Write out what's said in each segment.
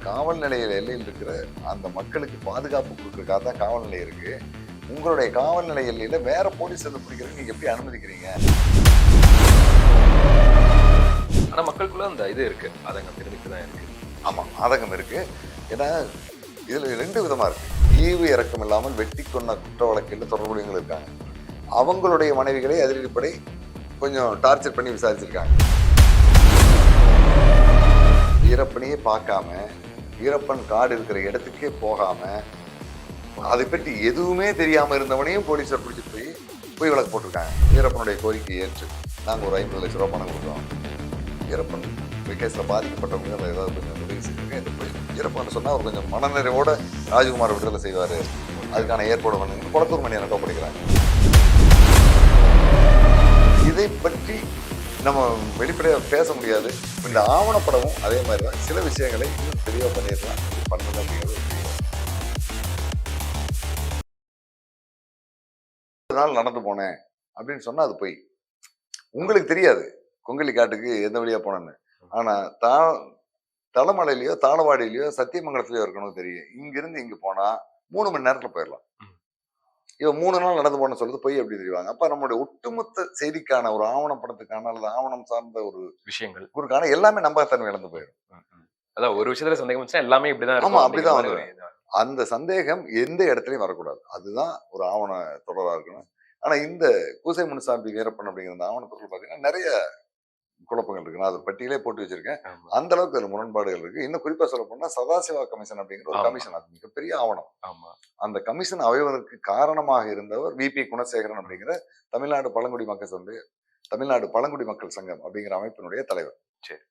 காவல் நிலைய எல்லையில் இருக்கிற அந்த மக்களுக்கு பாதுகாப்பு கொடுக்கறதுக்காக தான் காவல் நிலையம் இருக்கு. உங்களுடைய காவல் நிலைய எல்லையில வேற போலீஸ் வந்து பிடிக்கிறதுக்கு நீங்க எப்படி அனுமதிக்கிறீங்க? ஆனா மக்களுக்குள்ள அந்த இது இருக்கு, அதங்கம் தெரிவித்து தான் இருக்கு. ஆமா, ஆதங்கம் இருக்கு. ஏன்னா இதுல 2 விதமா இருக்கு. ஈவு இறக்கம் இல்லாமல் வெட்டி கொண்ட குற்ற வழக்கில் தொடர்புடையவங்க இருக்காங்க. அவங்களுடைய மனைவிகளை அதிரடிப்படை கொஞ்சம் டார்ச்சர் பண்ணி விசாரிச்சிருக்காங்க. வீரப்பனையே பார்க்காம, வீரப்பன் காடு இருக்கிற இடத்துக்கே போகாம, அதை பற்றி எதுவுமே தெரியாம இருந்தவனையும் போலீஸார் பிடிச்சிட்டு போய் வழக்கு போட்டிருக்காங்க. வீரப்பனுடைய கோரிக்கையை ஏற்று நாங்கள் ஒரு 50 லட்சம் ரூபாய் பணம் கொடுத்தோம். வீரப்பன் கேஸில் பாதிக்கப்பட்டவங்க அதை ஏதாவது கொஞ்சம் உதவி செஞ்சுருக்கேன். இது போய் வீரப்பன் சொன்னால் அவர் கொஞ்சம் மனநிறைவோட ராஜ்குமார் விடுதலை செய்வார், அதுக்கான ஏற்பாடு பண்ணி குளத்தூர் மணி எனக்கு படிக்கிறாங்க. இதை பற்றி நம்ம வெளிப்படையாக பேச முடியாது. இந்த ஆவணப்படமும் அதே மாதிரி தான் சில விஷயங்களை இன்னும் தெளிவாக பண்ணிடலாம். பண்ணணும் அப்படிங்கிறது ஒரு நாள் நடந்து போனேன் அப்படின்னு சொன்னா அது போய் உங்களுக்கு தெரியாது கொங்கலி காட்டுக்கு எந்த வழியா போனேன்னு. ஆனா தலைமலையிலயோ தாளவாடியிலயோ சத்தியமங்கலத்திலயோ இருக்கணும் தெரியும். இங்கிருந்து இங்க போனா 3 மணி நேரத்துல போயிடலாம். இவன் 3 நாள் நடந்து போன சொல்றது போய் எப்படி தெரிவாங்க. அப்ப நம்மளுடைய ஒட்டுமொத்த செய்திக்கான ஒரு ஆவணப்படத்துக்கான அல்லது ஆவணம் சார்ந்த ஒரு விஷயங்கள் குறுக்கான எல்லாமே நம்பகத்தன்மை இழந்து போயிடும். அதான் ஒரு விஷயத்துல சந்தேகம் வச்சா எல்லாமே இப்படிதான் ஆமா, அப்படிதான் வந்து அந்த சந்தேகம் எந்த இடத்துலயும் வரக்கூடாது. அதுதான் ஒரு ஆவண தொடரா இருக்கணும். ஆனா இந்த பூசை முனுசாமி வீரப்பன் அப்படிங்கிற அந்த ஆவண தொடர் பாத்தீங்கன்னா நிறைய குழப்பங்கள் இருக்கு. நான் அதை பட்டியலே போட்டு வச்சிருக்கேன். அந்த அளவுக்கு அதுல முரண்பாடுகள் இருக்கு. இன்னும் குறிப்பா சொல்ல போனா சதாசிவா கமிஷன் அப்படிங்கிற ஒரு கமிஷன், அது மிகப்பெரிய ஆவணம். அந்த கமிஷன் அமைவதற்கு காரணமாக இருந்தவர் VP குணசேகரன் அப்படிங்கிற தமிழ்நாடு பழங்குடி மக்கள் சங்கம் அப்படிங்கிற அமைப்பினுடைய தலைவர். சரி.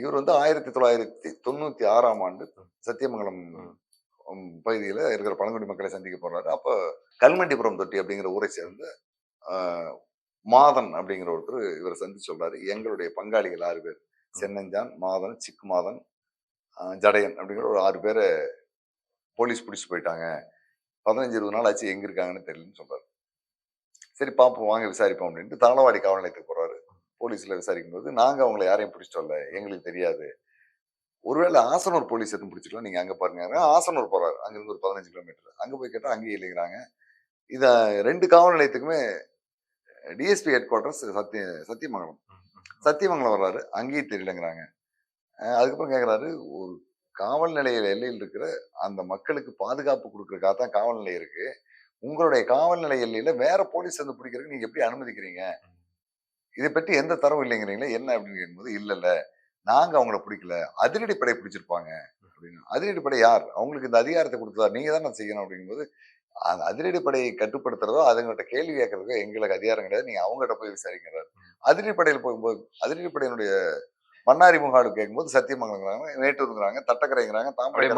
இவர் வந்து 1996ஆம் ஆண்டு சத்தியமங்கலம் பகுதியில இருக்கிற பழங்குடி மக்களை சந்திக்க போறாரு. அப்ப கல்மண்டிபுரம் தொட்டி அப்படிங்கிற ஊரை சேர்ந்த மாதன் அப்படிங்கிற ஒருத்தர் இவரை சந்திச்சு சொல்றாரு, எங்களுடைய பங்காளிகள் 6 பேர், சென்னஞ்சான், மாதன், சிக்கு மாதன், ஜடையன் அப்படிங்கிற ஒரு 6 பேரை போலீஸ் பிடிச்சு போயிட்டாங்க. 15-20 நாள் ஆச்சு, எங்க இருக்காங்கன்னு தெரியலன்னு சொல்றாரு. சரி பாப்போம், வாங்க விசாரிப்போம் அப்படின்ட்டு தாளவாடி காவல் நிலையத்துக்கு போறாரு. போலீஸ்ல விசாரிக்கும் போது நாங்க அவங்களை யாரையும் பிடிச்சிட்டு வரல, எங்களுக்கு தெரியாது, ஒருவேளை ஆசனூர் போலீஸ் எதுவும் பிடிச்சிக்கலாம், நீங்க அங்க பாருங்க. ஆசனூர் போறாரு, அங்கிருந்து ஒரு 15 கிலோமீட்டர். அங்க போய் கேட்டா அங்கேயே இல்லைங்கிறாங்க. இத 2 காவல் நிலையத்துக்குமே டிஎஸ்பி ஹெட் குவார்டர்ஸ் சத்தியமங்கலம் வர்றாரு, அங்கேயும் தெரியலங்கிறாங்க. அதுக்கப்புறம் கேட்கிறாரு, ஒரு காவல் நிலைய எல்லையில் இருக்கிற அந்த மக்களுக்கு பாதுகாப்பு கொடுக்கறதுக்காக தான் காவல் நிலையம் இருக்கு. உங்களுடைய காவல் நிலைய எல்லையில வேற போலீஸ் வந்து பிடிக்கிறதுக்கு நீங்க எப்படி அனுமதிக்கிறீங்க? இதை பற்றி எந்த தரவும் இல்லைங்கிறீங்களா என்ன அப்படின்னு கேட்கும்போது, இல்ல நாங்க அவங்கள பிடிக்கல, அதிரடிப்படை பிடிச்சிருப்பாங்க அப்படின்னு. அதிரடிப்படை யார்? அவங்களுக்கு இந்த அதிகாரத்தை கொடுத்ததா? நீங்க தானே செய்யணும் அப்படிங்கும்போது, அந்த அதிரடிப்படையை கட்டுப்படுத்துறதோ அதுங்கிட்ட கேள்வி கேட்கறதுக்கோ எங்களுக்கு அதிகாரம் கிடையாது, நீங்க அவங்ககிட்ட போய் விசாரிக்கிறாரு. அதிரடிப்படையில் போகும்போது அதிரடிப்படையினுடைய மன்னாரி முகாடு கேட்கும்போது சத்தியமங்கலங்கிறாங்க, மேட்டூருங்கிறாங்க, தட்டக்கரைங்கிறாங்க, தாமரை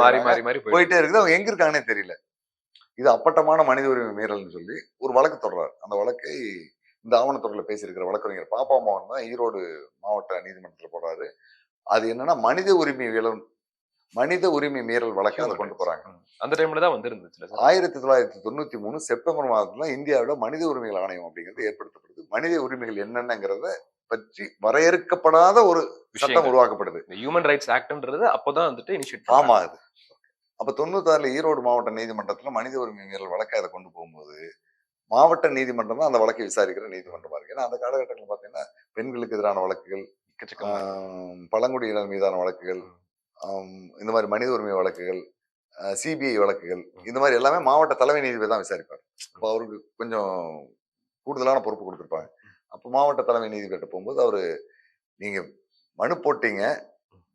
போயிட்டே இருக்குது. அவங்க எங்க இருக்காங்கன்னே தெரியல. இது அப்பட்டமான மனித உரிமை மீறல்னு சொல்லி ஒரு வழக்கு தொடர்றாரு. அந்த வழக்கை இந்த ஆவணத்தொடர்ல பேசியிருக்கிற வழக்கறிஞர் பாப்பா மோகன் தான் ஈரோடு மாவட்ட நீதிமன்றத்தில் போடுறாரு. அது என்னன்னா மனித உரிமை மீறல் வழக்கை அதை கொண்டு போறாங்க. அந்த டைம்ல தான் வந்திருந்துச்சு. 1993 செப்டம்பர் மாதத்துல இந்தியாவில மனித உரிமைகள் ஆணையம் அப்படிங்கிறது ஏற்படுத்தப்படுது. மனித உரிமைகள் என்னென்னங்கிறத பற்றி வரையறுக்கப்படாத ஒரு சட்டம் உருவாக்கப்படுது. ஹியூமன் ரைட்ஸ் ஆக்ட்ன்றது அப்போதான் வந்துட்டு இனிஷியேட். ஆமா, அது அப்ப 96 ஈரோடு மாவட்ட நீதிமன்றத்துல மனித உரிமை மீறல் வழக்கை அதை கொண்டு போகும்போது மாவட்ட நீதிமன்றம் தான் அந்த வழக்கை விசாரிக்கிற நீதிமன்றமா இருக்கு. ஏன்னா அந்த காலகட்டத்தில் பாத்தீங்கன்னா பெண்களுக்கு எதிரான வழக்குகள், பழங்குடியினர் மீதான வழக்குகள், இந்த மாதிரி மனித உரிமை வழக்குகள், CBI வழக்குகள், இந்த மாதிரி எல்லாமே மாவட்ட தலைமை நீதிபதி தான் விசாரிப்பார். அப்போ அவருக்கு கொஞ்சம் கூடுதலான பொறுப்பு கொடுத்துருப்பாங்க. அப்போ மாவட்ட தலைமை நீதிபதிட்ட போகும்போது அவரு, நீங்க மனு போட்டீங்க,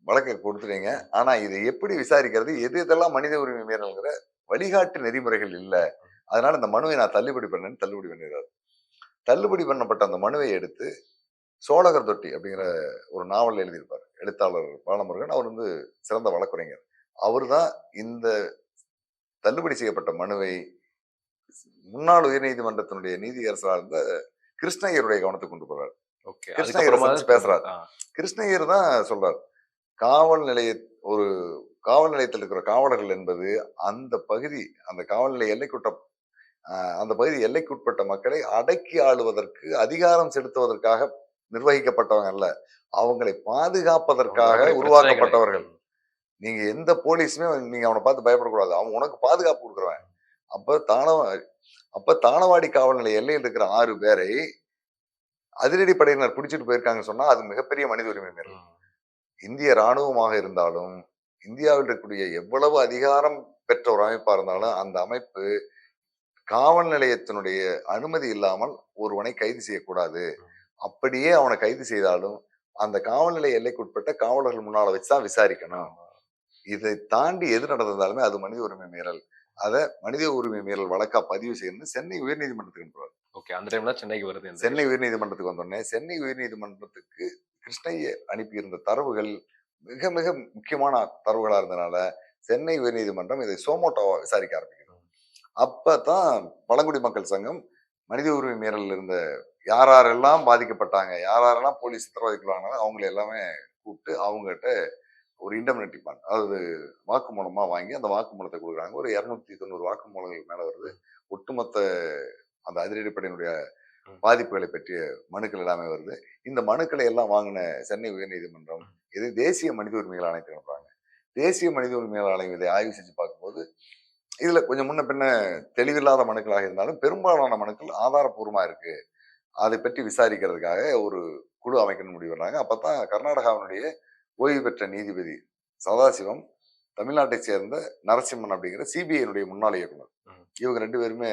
வழக்கை கொடுத்துட்டீங்க, ஆனா இதை எப்படி விசாரிக்கிறது, எது இதெல்லாம் மனித உரிமை மீறல்ங்கிற வழிகாட்டு நெறிமுறைகள் இல்லை, அதனால இந்த மனுவை நான் தள்ளுபடி பண்ணிடுறாரு. தள்ளுபடி பண்ணப்பட்ட அந்த மனுவை எடுத்து சோழகர் தொட்டி அப்படிங்கிற ஒரு நாவல் எழுதியிருப்பார் எழுத்தாளர் பாலமுருகன். அவர் வந்து சிறந்த வழக்குரைஞர். அவர் தான் இந்த தள்ளுபடி செய்யப்பட்ட மனுவை முன்னாள் உயர்நீதிமன்றத்தினுடைய நீதியரசராக இருந்த கிருஷ்ணய்யருடைய கவனத்துக்கு கொண்டு போறாரு. கிருஷ்ணய்யர் பேசுறாரு. கிருஷ்ணய்யர் தான் சொல்றாரு, காவல் நிலையத்தில் இருக்கிற காவலர்கள் என்பது அந்த பகுதி, அந்த காவல் நிலைய எல்லைக்குட்பட்ட மக்களை அடக்கி ஆளுவதற்கு, அதிகாரம் செலுத்துவதற்காக நிர்வகிக்கப்பட்டவங்க அல்ல, அவங்களை பாதுகாப்பதற்காக உருவாக்கப்பட்டவர்கள். நீங்க எந்த போலீஸுமே நீங்க அவனை பார்த்து பயப்படக்கூடாது. அவன் உனக்கு பாதுகாப்பு கொடுக்குறவன். அப்ப தானவ அப்ப தானவாடி காவல் நிலைய எல்லையில் இருக்கிற 6 பேரை அதிரடி படையினர் பிடிச்சிட்டு போயிருக்காங்கன்னு சொன்னா அது மிகப்பெரிய மனித உரிமை மீறல். இந்திய ராணுவமாக இருந்தாலும் இந்தியாவில் இருக்கக்கூடிய எவ்வளவு அதிகாரம் பெற்ற ஒரு அமைப்பா இருந்தாலும் அந்த அமைப்பு காவல் நிலையத்தினுடைய அனுமதி இல்லாமல் ஒருவனை கைது செய்யக்கூடாது. அப்படியே அவனை கைது செய்தாலும் அந்த காவல் நிலைய எல்லைக்குட்பட்ட காவலர்கள் முன்னால வச்சுதான் விசாரிக்கணும். இதை தாண்டி எது நடந்தாலுமே அது மனித உரிமை மீறல். அத மனித உரிமை மீறல் வழக்கா பதிவு செய்யணும் சென்னை உயர்நீதிமன்றத்துக்கு அனுப்புறாரு. ஓகே. அந்த டைம்ல சென்னைக்கு வருது இந்த சென்னை விஷயம். உயர்நீதிமன்றத்துக்கு வந்தோடனே சென்னை உயர்நீதிமன்றத்துக்கு கிருஷ்ணய்ய அனுப்பியிருந்த தரவுகள் மிக மிக முக்கியமான தரவுகளா இருந்தனால சென்னை உயர்நீதிமன்றம் இதை சோமோட்டோவா விசாரிக்க ஆரம்பிக்கிறது. அப்பதான் பழங்குடி மக்கள் சங்கம் மனித உரிமை மீறல் இருந்த யாரெல்லாம் பாதிக்கப்பட்டாங்க, யாரெல்லாம் போலீஸ் சித்திரவதைக்குள்ளாங்களோ அவங்களை எல்லாமே கூப்பிட்டு அவங்ககிட்ட ஒரு இண்டம்னிட்டி பாண்ட், அதாவது வாக்குமூலமா வாங்கி அந்த வாக்குமூலத்தை கொடுக்குறாங்க. ஒரு 290 வாக்குமூலங்கள் மேல வருது. ஒட்டுமொத்த அந்த அதிரடிப்படையினுடைய பாதிப்புகளை பற்றிய மனுக்கள் எல்லாமே வருது. இந்த மனுக்களை எல்லாம் வாங்கின சென்னை உயர்நீதிமன்றம் இது தேசிய மனித உரிமைகள் ஆணையத்துக்கு அனுப்புறாங்க. தேசிய மனித உரிமைகள் ஆணையம் இதை ஆய்வு செஞ்சு பார்க்கும்போது இதுல கொஞ்சம் முன்ன பின்ன தெளிவில்லாத மனுக்களாக இருந்தாலும் பெரும்பாலான மனுக்கள் ஆதாரப்பூர்வமா இருக்கு. அதை பற்றி விசாரிக்கிறதுக்காக ஒரு குழு அமைக்கணும்னு முடிவு பண்ணாங்க. அப்பதான் கர்நாடகாவினுடைய ஓய்வு பெற்ற நீதிபதி சதாசிவம், தமிழ்நாட்டை சேர்ந்த நரசிம்மன் அப்படிங்கிற சிபிஐனுடைய முன்னாள் இயக்குனர், இவங்க 2 பேருமே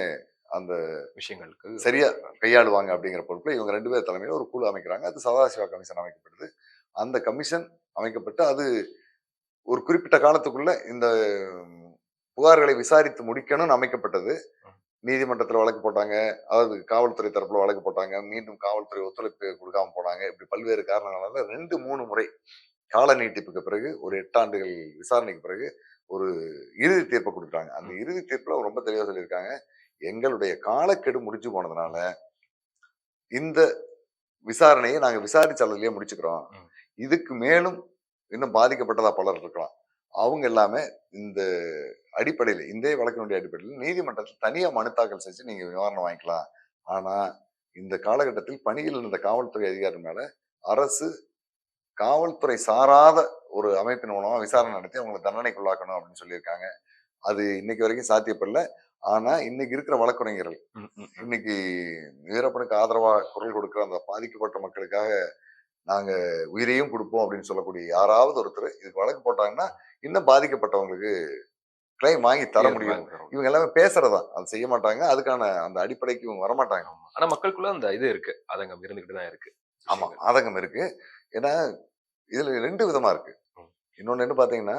அந்த விஷயங்களுக்கு சரியா கையாளுவாங்க அப்படிங்கிற பொறுப்புல இவங்க 2 பேர் தலைமையில ஒரு குழு அமைக்கிறாங்க. அது சதாசிவா கமிஷன் அமைக்கப்படுது. அந்த கமிஷன் அமைக்கப்பட்டு அது ஒரு குறிப்பிட்ட காலத்துக்குள்ள இந்த புகார்களை விசாரித்து முடிக்கணும்னு அமைக்கப்பட்டது. நீதிமன்றத்தில் வழக்கு போட்டாங்க, அதாவது காவல்துறை தரப்புல வழக்கு போட்டாங்க, மீண்டும் காவல்துறை ஒத்துழைப்பு கொடுக்காம போனாங்க. இப்படி பல்வேறு காரணங்களால 2, 3 முறை கால நீட்டிப்புக்கு பிறகு ஒரு 8 ஆண்டுகள் விசாரணைக்கு பிறகு ஒரு இறுதி தீர்ப்பை கொடுக்குறாங்க. அந்த இறுதி தீர்ப்புல ரொம்ப தெளிவா சொல்லியிருக்காங்க, எங்களுடைய காலக்கெடு முடிஞ்சு போனதுனால இந்த விசாரணையை நாங்க விசாரிச்சாளர்லயே முடிச்சுக்கிறோம். இதுக்கு மேலும் இன்னும் பாதிக்கப்பட்டதா பலர் இருக்கலாம். அவங்க எல்லாமே இந்த அடிப்படையில் இந்த வழக்கினுடைய அடிப்படையில் நீதிமன்றத்தில் தனியா மனு தாக்கல் செஞ்சு நீங்க நிவாரணம் வாங்கிக்கலாம். ஆனா இந்த காலகட்டத்தில் பணியில் இருந்த காவல்துறை அதிகாரி மேல அரசு காவல்துறை சாராத ஒரு அமைப்பின் மூலமா விசாரணை நடத்தி அவங்களை தண்டனைக்குள்ளாக்கணும் அப்படின்னு சொல்லியிருக்காங்க. அது இன்னைக்கு வரைக்கும் சாத்தியப்படல. ஆனா இன்னைக்கு இருக்கிற வழக்குரைஞர்கள் இன்னைக்கு வீரப்பனுக்கு ஆதரவா குரல் கொடுக்கிற அந்த பாதிக்கப்பட்ட மக்களுக்காக நாங்க உயிரையும் கொடுப்போம் அப்படின்னு சொல்லக்கூடிய யாராவது ஒருத்தர் இதுக்கு வழக்கு போட்டாங்கன்னா இன்னும் பாதிக்கப்பட்டவங்களுக்கு கிளைம் வாங்கி தர முடியும். இவங்க எல்லாமே பேசுறதா, அது செய்ய மாட்டாங்க. அதுக்கான அந்த அடிப்படைக்கு இவங்க வரமாட்டாங்க. ஆனா மக்களுக்குள்ள அந்த இது இருக்கு, அதங்கம் இருந்துகிட்டு தான் இருக்கு. ஆமா, ஆதங்கம் இருக்கு. ஏன்னா இதுல 2 விதமா இருக்கு. இன்னொன்னு என்ன பாத்தீங்கன்னா,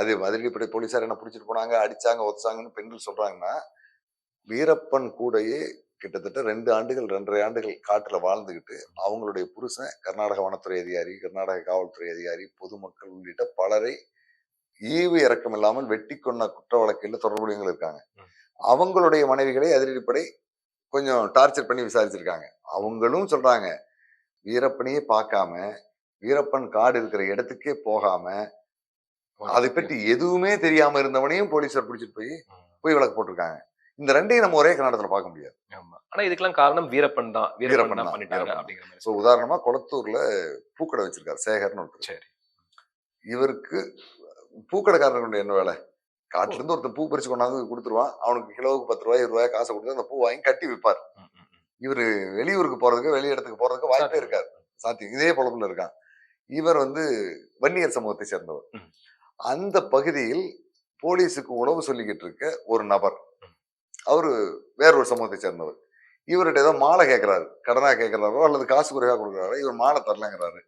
அது அதிரடிப்படை போலீசார் என்ன பிடிச்சிட்டு போனாங்க, அடிச்சாங்க, உதச்சாங்கன்னு பெண்கள் சொல்றாங்கன்னா, வீரப்பன் கூடயே கிட்டத்தட்ட 2 ஆண்டுகள் 2.5 ஆண்டுகள் காட்டுல வாழ்ந்துகிட்டு அவங்களுடைய புருஷன் கர்நாடக வனத்துறை அதிகாரி, கர்நாடக காவல்துறை அதிகாரி, பொதுமக்கள் உள்ளிட்ட பலரை ஈவு இறக்கம் இல்லாமல் வெட்டி கொண்ட குற்ற வழக்கில் தொடர்புடையவங்க இருக்காங்க. அவங்களுடைய மனைவிகளை அதிரடிப்படை கொஞ்சம் டார்ச்சர் பண்ணி விசாரிச்சிருக்காங்க. அவங்களும் சொல்றாங்க, வீரப்பனையே பார்க்காம, வீரப்பன் காடு இருக்கிற இடத்துக்கே போகாம, அதை பற்றி எதுவுமே தெரியாம இருந்தவனையும் போலீசார் பிடிச்சிட்டு போய் வழக்கு போட்டிருக்காங்க. இந்த 2ஐயும் நம்ம ஒரே கர்நாடகத்துல பார்க்க முடியாது. ஆனா இதுக்கெல்லாம் காரணம் வீரப்பன் தான். வீரப்பன் தான் பண்ணிட்டாரு அப்படிங்கிற மாதிரி. உதாரணமா குளத்தூர்ல பூக்கடை வச்சிருக்காரு சேகர்னு ஒருத்தர். சரி. இவருக்கு பூக்கடைக்காரர்களுடைய என்ன வேலை, காட்டுல இருந்து ஒருத்தர் பூ பறிச்சு கொண்டாந்து கொடுத்துருவான். அவனுக்கு கிலோவுக்கு 10 ரூபாய் 20 ரூபாய் காசை கொடுத்து அந்த பூ வாங்கி கட்டி விற்பார். இவரு வெளியூருக்கு போறதுக்கு வெளி இடத்துக்கு போறதுக்கு வாய்ப்பே இருக்காது. சாத்தியம் இதே பொழப்புல இருக்கான். இவர் வன்னியர் சமூகத்தை சேர்ந்தவர். அந்த பகுதியில் போலீஸுக்கு உணவு சொல்லிக்கிட்டு இருக்க ஒரு நபர், அவரு வேறொரு சமூகத்தை சேர்ந்தவர். இவர்கிட்ட ஏதோ மாலை கேட்கிறாரு, கடனா கேட்கிறாரோ அல்லது காசு குறைவா கொடுக்குறாரோ, இவர் மாலை தரலங்கிறாரு.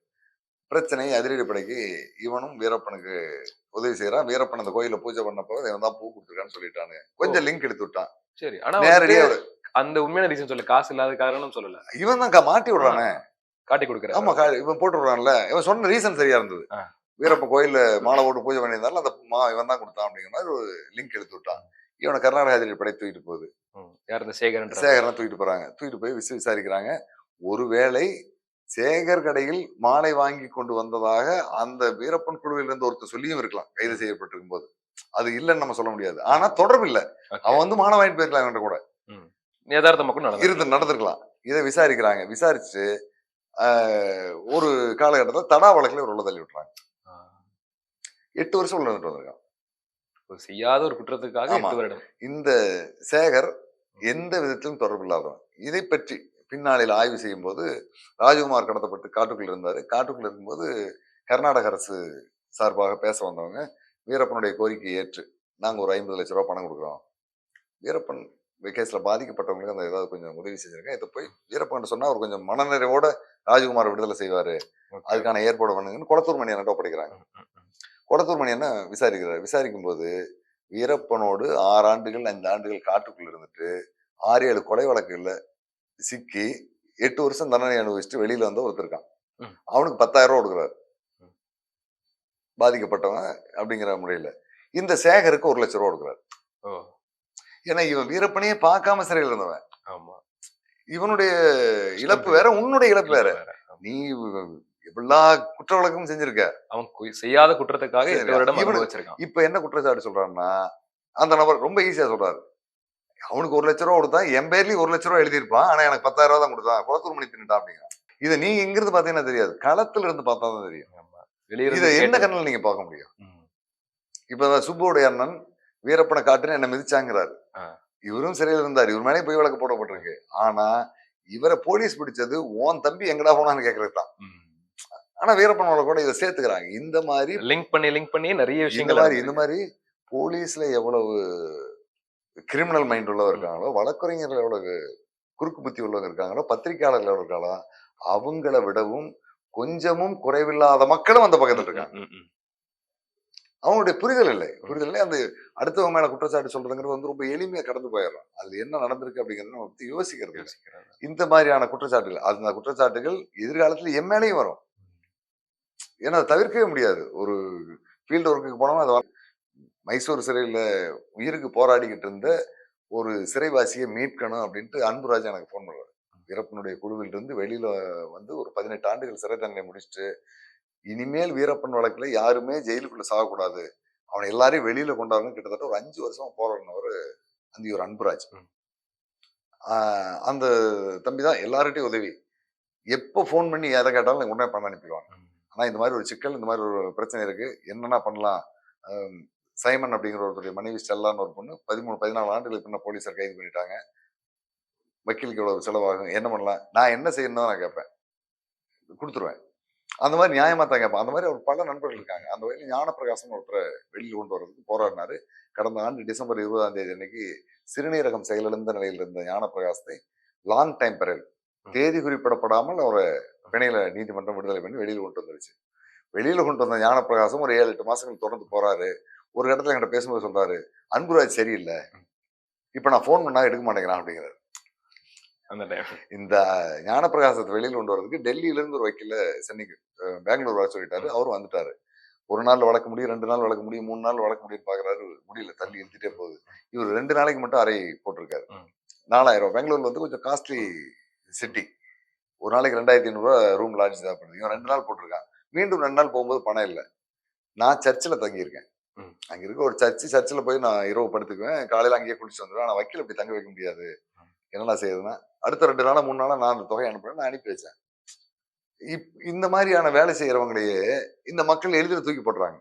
பிரச்சனை அதிரடிப்படைக்கு இவனும் வீரப்பனுக்கு உதவி செய்யறான். வீரப்பன் அந்த கோயில பூஜை பண்ணப்போ இவன் தான் பூ கொடுத்துருக்கான்னு சொல்லிட்டானு கொஞ்சம் லிங்க் எடுத்து விட்டான். சரி. ஆனா நேரடியா அந்த உண்மையான ரீசன் சொல்ல, காசு இல்லாத காரணம் சொல்லல. இவன் தான் மாட்டி விடுறானே, காட்டி கொடுக்குறான். ஆமா, இவன் போட்டு விடுறான்ல. இவன் சொன்ன ரீசன் சரியா இருந்தது. வீரப்பன் கோயில்ல மாலை போட்டு பூஜை பண்ணியிருந்தாலும் அந்த இவன் தான் கொடுத்தான் அப்படிங்கிற மாதிரி ஒரு லிங்க் எடுத்து விட்டான். இவனை கர்நாடக அதிரடிப்படை தூக்கிட்டு போகுது. யார் இந்த சேகரன் தூக்கிட்டு போறாங்க. தூக்கிட்டு போய் விசாரிக்கிறாங்க. ஒருவேளை சேகர் கடையில் மாலை வாங்கி கொண்டு வந்ததாக அந்த வீரப்பன் குழுவில் இருந்து ஒருத்தர் சொல்லியும் இருக்கலாம் கைது செய்யப்பட்டிருக்கும் போது. அது இல்லைன்னு நம்ம சொல்ல முடியாது. ஆனா தொடர்பு இல்லை. அவன் மாலை வாங்கிட்டு போயிருக்கலாம் கூட, நடந்திருக்கலாம். இதை விசாரிக்கிறாங்க. விசாரிச்சு ஒரு காலகட்டத்தில் தடா வழக்குல ஒரு உள்ள தள்ளி விட்டுறாங்க. 8 வருஷம் உள்ள இருந்துட்டு வந்திருக்கான். ஒரு செய்யாத ஒரு குற்றத்துக்காக ஆமா. 8 வருடம். இந்த சேகர் எந்த விதத்திலும் தொடர்பு இல்லாதவன். இதை பற்றி பின்னாளில் ஆய்வு செய்யும்போது, ராஜகுமார் கடத்தப்பட்டு காட்டுக்குள்ள இருந்தாரு. காட்டுக்குள்ள இருக்கும்போது கர்நாடக அரசு சார்பாக பேச வந்தவங்க வீரப்பனுடைய கோரிக்கையை ஏற்று, நாங்க ஒரு 50,00,000 பணம் குடுக்குறோம். வீரப்பன் கேஸ்ல பாதிக்கப்பட்டவங்களுக்கு அந்த ஏதாவது கொஞ்சம் உதவி செஞ்சிருக்கேன். இத போய் வீரப்பன்ட்ட சொன்னா அவர் கொஞ்சம் மனநிறைவோட ராஜகுமார விடுதலை செய்வாரு. ஓகே. அதுக்கான ஏற்பாடு பண்ணுங்கன்னு கொளத்தூர் மணி அண்ணன்ட்ட ஒப்படைக்கிறாங்க. கொளத்தூர் மணி அண்ணன் விசாரிக்கிறார். விசாரிக்கும்போது வீரப்பனோடு 6 ஆண்டுகள், 5 ஆண்டுகள் காட்டுக்குள்ள இருந்துட்டு 6, 7 கொலை வழக்குகள்ல சிக்கி 8 வருஷம் தண்டனை அனுபவிச்சுட்டு வெளியில வந்து ஒருத்தர் இருக்கான். ம். அவனுக்கு 10,000 கொடுக்குறாரு. ம். பாதிக்கப்பட்டவன் அப்படிங்கிற முறையில. இந்த சேகருக்கு 1,00,000 கொடுக்குறாரு. ஓ! ஏன்னா இவன் வீரப்பனையே பார்க்காம சிறையில இருந்தவன். ஆமா. இவனுடைய இழப்பு வேற, உன்னுடைய இழப்பு வேற. வேற. நீ எல்லா குற்ற வழக்கும் செஞ்சிருக்க. அவன் செய்யாத குற்றத்துக்காக சரி. 8 வருடம் இவனுக்கு அனுபவிச்சிருக்கான். இப்ப என்ன குற்றச்சாட்டு சொல்றான்னா, அந்த நபர் ரொம்ப ஈஸியா சொல்றாரு. அவனுக்கு 1,00,000 கொடுத்தான். என் பேர்லயும் 1,00,000 எழுதியிருப்பான். ஆனா எனக்கு 10,000 தான் கொடுத்தான். குளத்தூர் மணி தின்னுட்டான் அப்படிங்கிறான். இத நீங்க இங்கிருந்து பாத்தீங்கன்னா தெரியாது. களத்துல இருந்து பார்த்தா தான் தெரியும். ஆமா. வெளிய இத இருந்து என்ன கேட்டு கண்ணுல நீங்க பார்க்க முடியும்? ம். இப்ப சுப்புவுடைய அண்ணன் வீரப்பனை காட்டுன்னு என்ன மிதிச்சாங்கிறாரு. ஆ. இவரும் சிறையில இருந்தாரு. இவர் மேலே பொய் வழக்கு போடப்பட்டிருக்கு. ஆனா இவரை போலீஸ் பிடிச்சது உன் தம்பி எங்கடா போனான்னு கேட்கறது தான். ம். ஆனா வீரப்பனோட கூட இதை சேர்த்துக்கிறாங்க. இந்த மாதிரி லிங்க் பண்ணி நெறைய இந்த விஷயங்கள் மாதிரி இந்த நடந்திருக்கு. மாதிரி போலீஸ்ல எவ்வளவு கிரிமினல் மைண்ட் உள்ளவர் இருக்காங்களோ, வழக்கறிஞர்கள் எவ்வளவு குறுக்கு புத்தி உள்ளவங்க இருக்காங்களோ, பத்திரிகையாளர்கள் எவ்வளவு இருக்காங்களோ, அவங்கள விடவும் கொஞ்சமும் குறைவில்லாத மக்களும் அந்த பக்கத்துல இருக்காங்க. ம், ம், ம். அவங்களுடைய புரிதல் இல்லை. புரிதல் இல்லை. அந்த அடுத்தவங்க மேல குற்றச்சாட்டு சொல்றதுங்கிறது வந்து ரொம்ப எளிமையா கடந்து போயிடுறோம். அதுல என்ன நடந்திருக்கு அப்படிங்கறத நம்ம பத்தி யோசிக்கிறது இல்லை. யோசிக்கிறாங்க. இந்த மாதிரியான குற்றச்சாட்டுகள், அந்த குற்றச்சாட்டுகள் எதிர்காலத்துல என் மேலயும் வரும். ஏன்னா அதை தவிர்க்கவே முடியாது. ஒரு ஃபீல்டு ஒர்க்குக்கு போனோம்னா அது மைசூர் சிறையில உயிருக்கு போராடிக்கிட்டு இருந்த ஒரு சிறைவாசியை மீட்கணும் அப்படின்ட்டு அன்புராஜ் எனக்கு ஃபோன் பண்ணுவாரு. வீரப்பனுடைய குழுவில் இருந்து வெளியில வந்து ஒரு 18 ஆண்டுகள் சிறை தண்டனை முடிச்சுட்டு இனிமேல் வீரப்பன் வழக்குல யாருமே ஜெயிலுக்குள்ள சாகக்கூடாது, அவனை எல்லாரையும் வெளியில கொண்டாருன்னு கிட்டத்தட்ட ஒரு 5 வருஷமா போராடினவர் அந்தியூர் அன்புராஜ். ம். அந்த தம்பி தான் எல்லார்கிட்டையும் உதவி. எப்போ ஃபோன் பண்ணி எதை கேட்டாலும் எனக்கு உடனே பணம் அனுப்பிடுவாங்க. ம். ஆனா இந்த மாதிரி ஒரு சிக்கல், இந்த மாதிரி ஒரு பிரச்சனை இருக்கு, என்னென்ன பண்ணலாம்? சைமன் அப்படிங்கிற ஒருத்தருடைய மனைவி ஸ்டெல்லான்னு ஒரு பொண்ணு 13, 14 ஆண்டுகளுக்கு பின்ன போலீஸார் கைது பண்ணிட்டாங்க. வக்கீலுக்கு எவ்வளவு செலவாகும், என்ன பண்ணலாம், நான் என்ன செய்யணும் நான் கேட்பேன், கொடுத்துருவேன். அந்த மாதிரி நியாயமா தான் கேட்பேன். அந்த மாதிரி ஒரு பல நண்பர்கள் இருக்காங்க. அந்த வகையில் ஞானப்பிரகாசம் ஒருத்தரை வெளியில் கொண்டு வர்றதுக்கு போராடினாரு. கடந்த ஆண்டு டிசம்பர் 20ஆம் தேதி அன்னைக்கு சிறுநீரகம் செயலிழந்த நிலையில் இருந்த ஞானப்பிரகாசத்தை லாங் டைம் பெரல் தேதி குறிப்பிடப்படாமல் அவரை பிணையில நீதிமன்றம் விடுதலை பண்ணி வெளியில் கொண்டு வந்துருச்சு. வெளியில கொண்டு வந்த ஞானப்பிரகாசம் ஒரு 7, 8 மாசங்கள் தொடர்ந்து போறாரு. ஒரு இடத்துல என்கிட்ட பேசும்போது சொல்றாரு, அன்புராஜ் சரியில்லை, இப்ப நான் போன் பண்ணா எடுக்க மாட்டேங்கிறான் அப்படிங்கிறாரு. அந்த டைம். இந்த ஞானப்பிரகாசத்தை வெளியில் கொண்டு வரதுக்கு டெல்லியில இருந்து ஒரு வக்கீல சென்னைக்கு பெங்களூர் வர சொல்லிட்டாரு. அவரும் வந்துட்டாரு. ஒரு நாள் வழக்கு முடியும், 2 நாள் வழக்கு முடியும், 3 நாள் வழக்கு முடியும் பாக்குறாரு, முடியல, தள்ளி இழுத்துட்டே போகுது. இவர் 2 நாளைக்கு மட்டும் அறை போட்டிருக்காரு. 4,000 பெங்களூர்ல வந்து கொஞ்சம் காஸ்ட்லி சிட்டி. ஒரு நாளைக்கு 2,500 ரூம் லாட்ஜ் தேவைப்படுது. இவன் 2 நாள் போட்டிருக்கான். மீண்டும் 2 நாள் போகும்போது பணம் இல்லை. நான் சர்ச்சில் தங்கியிருக்கேன். அங்க இருக்க ஒரு சர்ச்சில் போய் நான் இரவு படுத்துக்குவேன், காலையில அங்கேயே குளிச்சு வந்துடுவேன். ஆனா வக்கீல் இப்படி தங்க வைக்க முடியாது. என்னடா செய்யுதுன்னா, அடுத்த 2 நாளா 3 நாளா நான் அந்த தொகையை அனுப்புறேன், நான் அனுப்பி வச்சேன். இந்த மாதிரியான வேலை செய்யறவங்களையே இந்த மக்கள் எளிதில் தூக்கி போட்டுறாங்க.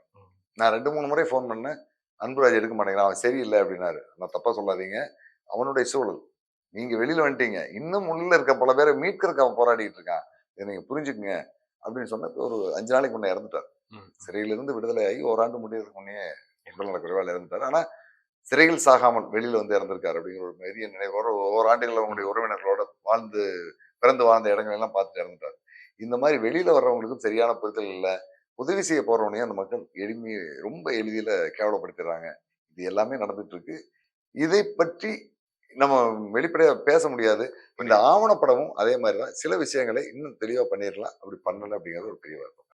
நான் 2, 3 முறை ஃபோன் பண்ணேன், அன்புராஜ் எடுக்க மாட்டேங்கிறான், அவன் சரியில்லை அப்படின்னாரு. நான் தப்பா சொல்லாதீங்க, அவனுடைய சூழல். நீங்க வெளியில வந்துட்டீங்க, இன்னும் உள்ள இருக்க பல பேரை மீட்கிறதுக்கு அவன் போராடிட்டு இருக்கான், இதை நீங்க புரிஞ்சுக்குங்க அப்படின்னு சொன்ன ஒரு 5 நாளைக்கு முன்னே இறந்துட்டார். சிறையிலிருந்து விடுதலை ஆகி ஓராண்டு முடியறதுக்கு முன்னே உடல்நல குறைவால் இறந்துட்டார். ஆனா சிறையில் சாகாமல் வெளியில வந்து இறந்திருக்காரு அப்படிங்கிற ஒரு பெரிய நினைவோட ஓராண்டுகள் அவங்களுடைய உறவினர்களோட வாழ்ந்து பிறந்து வாழ்ந்த இடங்கள் எல்லாம் பார்த்துட்டு இறந்துட்டார். இந்த மாதிரி வெளியில வர்றவங்களுக்கும் சரியான புரிதல் இல்லை. உதவி செய்ய போறவனையும் அந்த மக்கள் ரொம்ப எளிதில கேவலப்படுத்திடுறாங்க. இது எல்லாமே நடந்துட்டு இருக்கு. இதை பற்றி நம்ம வெளிப்படையா பேச முடியாது. இந்த ஆவணப்படமும் அதே மாதிரிதான் சில விஷயங்களை இன்னும் தெளிவா பண்ணிடலாம். அப்படி பண்ணல அப்படிங்கிறது ஒரு பெரிய வருத்தம்.